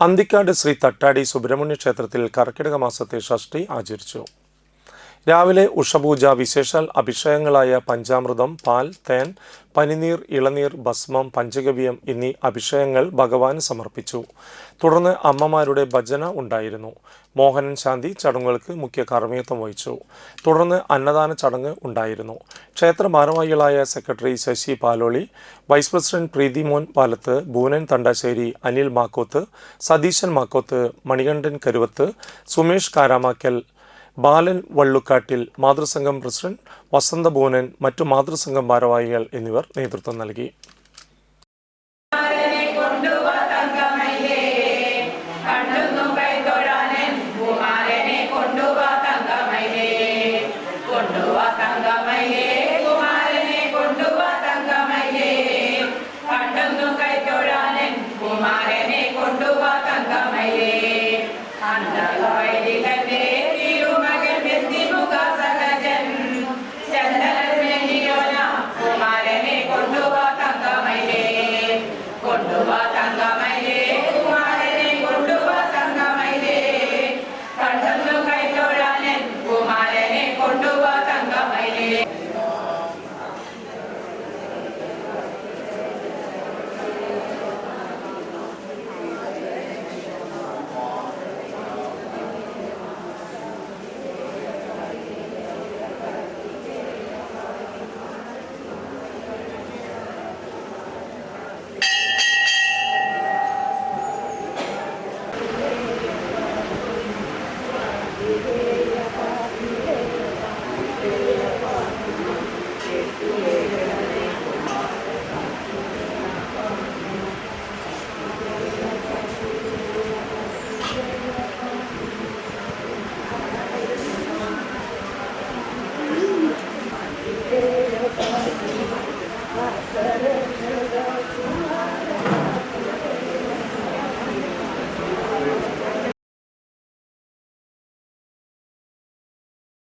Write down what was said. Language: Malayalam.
അന്തിക്കാട് ശ്രീ തട്ടാടി സുബ്രഹ്മണ്യ ക്ഷേത്രത്തിൽ കർക്കിടക മാസത്തെ ഷഷ്ഠി ആചരിച്ചു. രാവിലെ ഉഷപൂജ, വിശേഷാൽ അഭിഷേകങ്ങളായ പഞ്ചാമൃതം, പാൽ, തേൻ, പനിനീർ, ഇളനീർ, ഭസ്മം, പഞ്ചഗവ്യം എന്നീ അഭിഷേകങ്ങൾ ഭഗവാന് സമർപ്പിച്ചു. തുടർന്ന് അമ്മമാരുടെ ഭജന ഉണ്ടായിരുന്നു. മോഹനൻ ശാന്തി ചടങ്ങുകൾക്ക് മുഖ്യ കാർമ്മികത്വം വഹിച്ചു. തുടർന്ന് അന്നദാന ചടങ്ങ് ഉണ്ടായിരുന്നു. ക്ഷേത്ര ഭാരവാഹികളായ secretary Sasi Paloli, vice president Preethimon Palath, Bhoonan Thandasseri, Anil Makkoth, Satheesan Makkoth, Manikandan Karuvath, Sumesh Karamakkal, Balan Vallukattil, മാതൃസംഘം പ്രസിഡന്റ് വസന്ത ഭൂനൻ, മറ്റു മാതൃസംഘം ഭാരവാഹികൾ എന്നിവർ നേതൃത്വം നൽകി. Anda